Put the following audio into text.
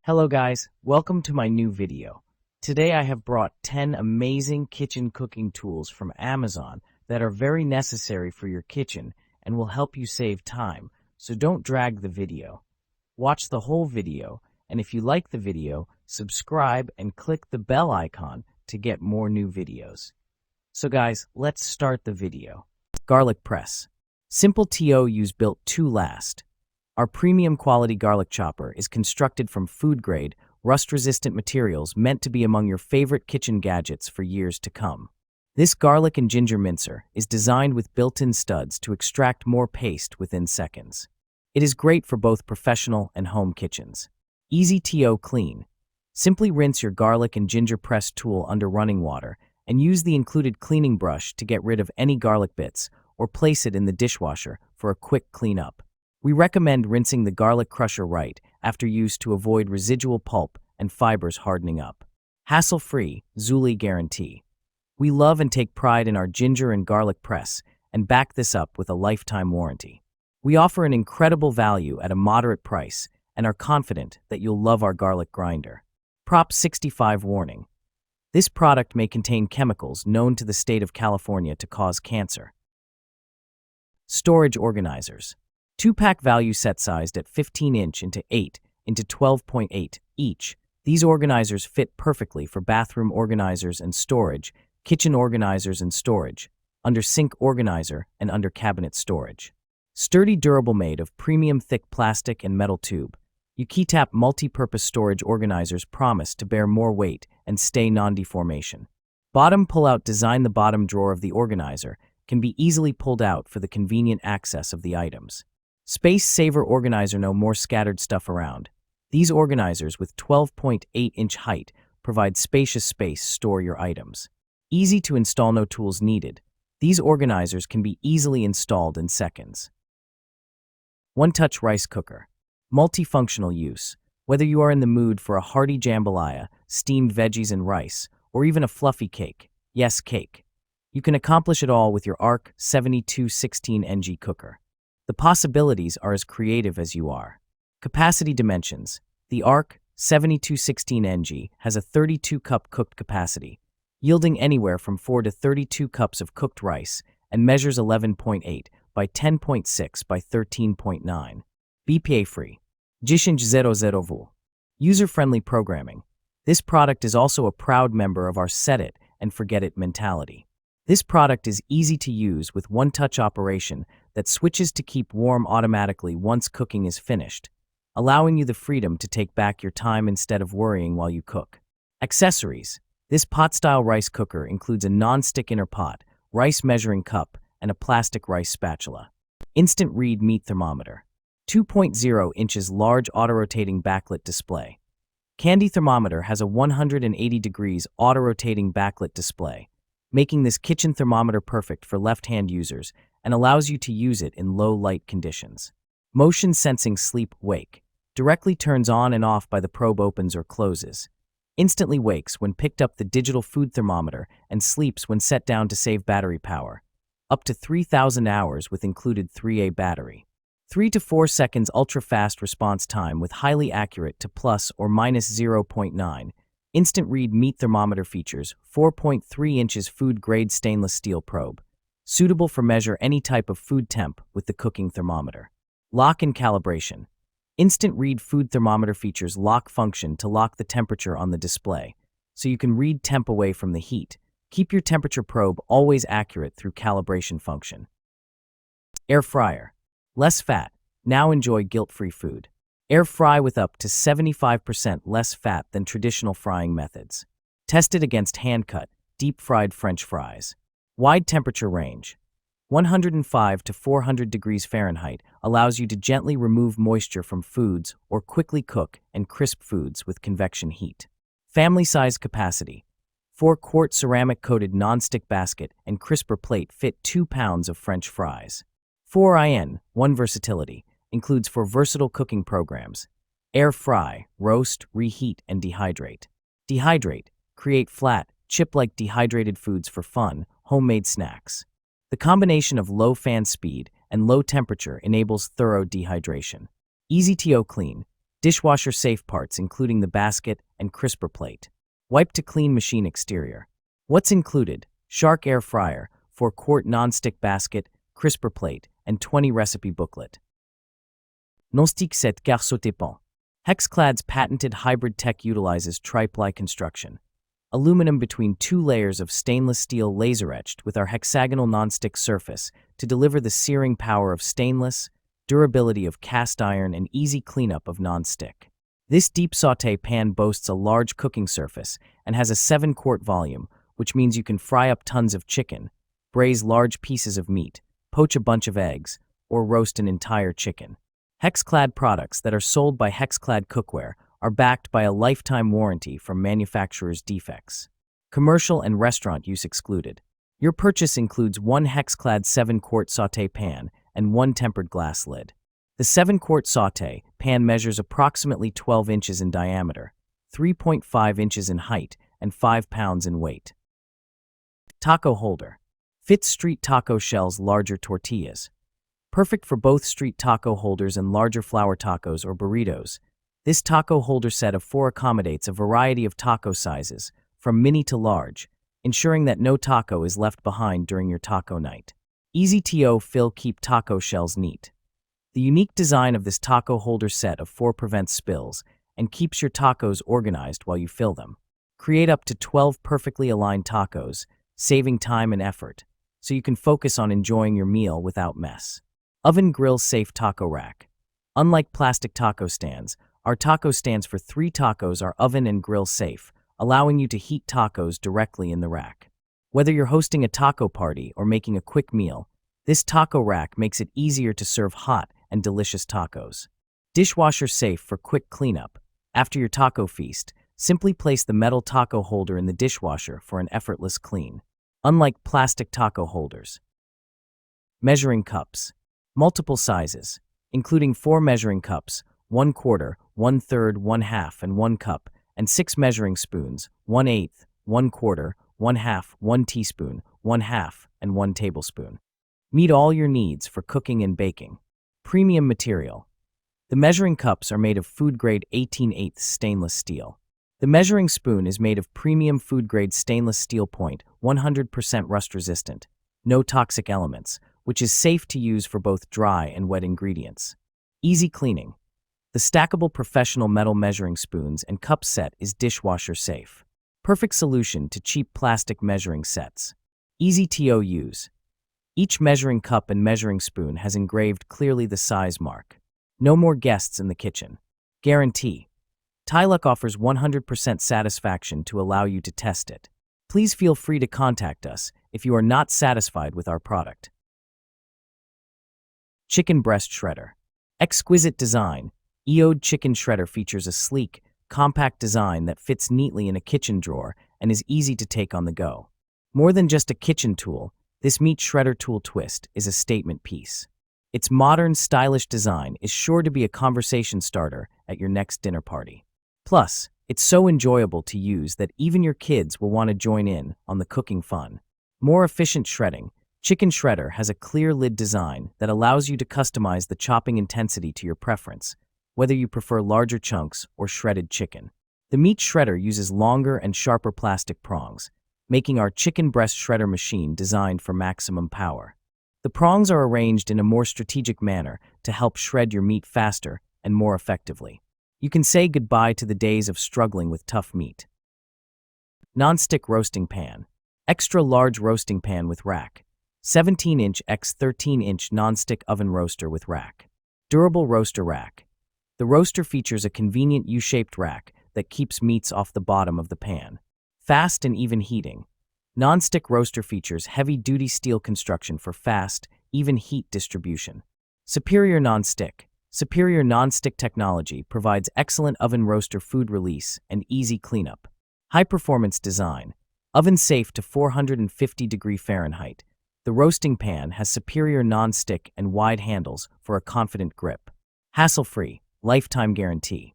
Hello guys, welcome to my new video. Today I have brought 10 amazing kitchen cooking tools from Amazon that are very necessary for your kitchen and will help you save time, so don't drag the video. Watch the whole video, and if you like the video, subscribe and click the bell icon to get more new videos. So guys, let's start the video. Garlic press. Simple TO use built to last. Our premium quality garlic chopper is constructed from food-grade, rust-resistant materials meant to be among your favorite kitchen gadgets for years to come. This garlic and ginger mincer is designed with built-in studs to extract more paste within seconds. It is great for both professional and home kitchens. Easy TO clean. Simply rinse your garlic and ginger press tool under running water and use the included cleaning brush to get rid of any garlic bits or place it in the dishwasher for a quick cleanup. We recommend rinsing the garlic crusher right after use to avoid residual pulp and fibers hardening up. Hassle-free, Zuli guarantee. We love and take pride in our ginger and garlic press and back this up with a lifetime warranty. We offer an incredible value at a moderate price and are confident that you'll love our garlic grinder. Prop 65 warning. This product may contain chemicals known to the state of California to cause cancer. Storage organizers. 2-pack value set sized at 15-inch into 8 into 12.8 each. These organizers fit perfectly for bathroom organizers and storage, kitchen organizers and storage, under sink organizer and under cabinet storage. Sturdy, durable, made of premium thick plastic and metal tube. Ukitap multi-purpose storage organizers promise to bear more weight and stay non-deformation. Bottom pull-out design. The bottom drawer of the organizer can be easily pulled out for the convenient access of the items. Space Saver organizer. No more scattered stuff around. These organizers with 12.8-inch height provide spacious space to store your items. Easy to install, no tools needed. These organizers can be easily installed in seconds. One-touch rice cooker. Multifunctional use. Whether you are in the mood for a hearty jambalaya, steamed veggies and rice, or even a fluffy cake, yes, cake, you can accomplish it all with your ARC 7216NG cooker. The possibilities are as creative as you are. Capacity dimensions. The ARC 7216NG has a 32-cup cooked capacity, yielding anywhere from 4 to 32 cups of cooked rice, and measures 11.8 by 10.6 by 13.9. BPA-free. 10.00V. User-friendly programming. This product is also a proud member of our set it and forget it mentality. This product is easy to use with one-touch operation that switches to keep warm automatically once cooking is finished, allowing you the freedom to take back your time instead of worrying while you cook. Accessories. This pot-style rice cooker includes a non-stick inner pot, rice measuring cup, and a plastic rice spatula. Instant read meat thermometer. 2.0 inches large auto-rotating backlit display. Candy thermometer has a 180 degrees auto-rotating backlit display, making this kitchen thermometer perfect for left-hand users and allows you to use it in low light conditions. Motion sensing sleep-wake. Directly turns on and off by the probe opens or closes. Instantly wakes when picked up the digital food thermometer and sleeps when set down to save battery power. Up to 3,000 hours with included 3A battery. 3 to 4 seconds ultra-fast response time with highly accurate to plus or minus 0.9. Instant read meat thermometer features 4.3 inches food-grade stainless steel probe. Suitable for measure any type of food temp with the cooking thermometer. Lock and calibration. Instant read food thermometer features lock function to lock the temperature on the display, so you can read temp away from the heat. Keep your temperature probe always accurate through calibration function. Air fryer. Less fat. Now enjoy guilt-free food. Air fry with up to 75% less fat than traditional frying methods. Tested against hand-cut, deep-fried French fries. Wide temperature range. 105 to 400 degrees Fahrenheit allows you to gently remove moisture from foods or quickly cook and crisp foods with convection heat. Family-sized capacity. 4-quart ceramic-coated non-stick basket and crisper plate fit 2 pounds of French fries. 4in, 1 versatility, includes for versatile cooking programs. Air fry, roast, reheat, and dehydrate. Dehydrate, create flat, chip-like dehydrated foods for fun, homemade snacks. The combination of low fan speed and low temperature enables thorough dehydration. Easy TO clean. Dishwasher safe parts including the basket and crisper plate. Wipe to clean machine exterior. What's included? Shark air fryer, 4-quart non-stick basket, crisper plate, and 20 recipe booklet. Non-stick set car sauté pan. Hexclad's patented hybrid tech utilizes tri-ply construction. Aluminum between 2 layers of stainless steel laser-etched with our hexagonal non-stick surface to deliver the searing power of stainless, durability of cast iron, and easy cleanup of non-stick. This deep sauté pan boasts a large cooking surface and has a 7-quart volume, which means you can fry up tons of chicken, braise large pieces of meat, poach a bunch of eggs, or roast an entire chicken. Hexclad products that are sold by Hexclad Cookware are backed by a lifetime warranty from manufacturer's defects. Commercial and restaurant use excluded. Your purchase includes 1 Hexclad 7-quart sauté pan and 1 tempered glass lid. The 7-quart sauté pan measures approximately 12 inches in diameter, 3.5 inches in height, and 5 pounds in weight. Taco holder. Fits street taco shells, larger tortillas. Perfect for both street taco holders and larger flour tacos or burritos. This taco holder set of 4 accommodates a variety of taco sizes, from mini to large, ensuring that no taco is left behind during your taco night. Easy to fill, keep taco shells neat. The unique design of this taco holder set of 4 prevents spills and keeps your tacos organized while you fill them. Create up to 12 perfectly aligned tacos, saving time and effort, so you can focus on enjoying your meal without mess. Oven grill safe taco rack. Unlike plastic taco stands, our taco stands for 3 tacos are oven and grill safe, allowing you to heat tacos directly in the rack. Whether you're hosting a taco party or making a quick meal, this taco rack makes it easier to serve hot and delicious tacos. Dishwasher safe for quick cleanup. After your taco feast, simply place the metal taco holder in the dishwasher for an effortless clean. Unlike plastic taco holders. Measuring cups. Multiple sizes, including 4 measuring cups, 1/4, 1/3, 1/2, and 1 cup, and 6 measuring spoons, 1/8, 1/4, 1/2, 1 teaspoon, 1/2, and 1 tablespoon. Meet all your needs for cooking and baking. Premium material. The measuring cups are made of food-grade 18/8 stainless steel. The measuring spoon is made of premium food-grade stainless steel point, 100% rust-resistant, no toxic elements, which is safe to use for both dry and wet ingredients. Easy cleaning. The stackable professional metal measuring spoons and cup set is dishwasher safe. Perfect solution to cheap plastic measuring sets. Easy to use. Each measuring cup and measuring spoon has engraved clearly the size mark. No more guests in the kitchen. Guarantee. Tyluk offers 100% satisfaction to allow you to test it. Please feel free to contact us if you are not satisfied with our product. Chicken breast shredder. Exquisite design. EOD chicken shredder features a sleek, compact design that fits neatly in a kitchen drawer and is easy to take on the go. More than just a kitchen tool, this meat shredder tool twist is a statement piece. Its modern, stylish design is sure to be a conversation starter at your next dinner party. Plus, it's so enjoyable to use that even your kids will want to join in on the cooking fun. More efficient shredding. Chicken shredder has a clear lid design that allows you to customize the chopping intensity to your preference, whether you prefer larger chunks or shredded chicken. The meat shredder uses longer and sharper plastic prongs, making our chicken breast shredder machine designed for maximum power. The prongs are arranged in a more strategic manner to help shred your meat faster and more effectively. You can say goodbye to the days of struggling with tough meat. Non-stick roasting pan. Extra large roasting pan with rack. 17-inch x 13-inch non-stick oven roaster with rack. Durable roaster rack. The roaster features a convenient U-shaped rack that keeps meats off the bottom of the pan. Fast and even heating. Non-stick roaster features heavy-duty steel construction for fast, even heat distribution. Superior non-stick. Superior non-stick technology provides excellent oven roaster food release and easy cleanup. High-performance design. Oven safe to 450 Fahrenheit. The roasting pan has superior non-stick and wide handles for a confident grip. Hassle-free, lifetime guarantee.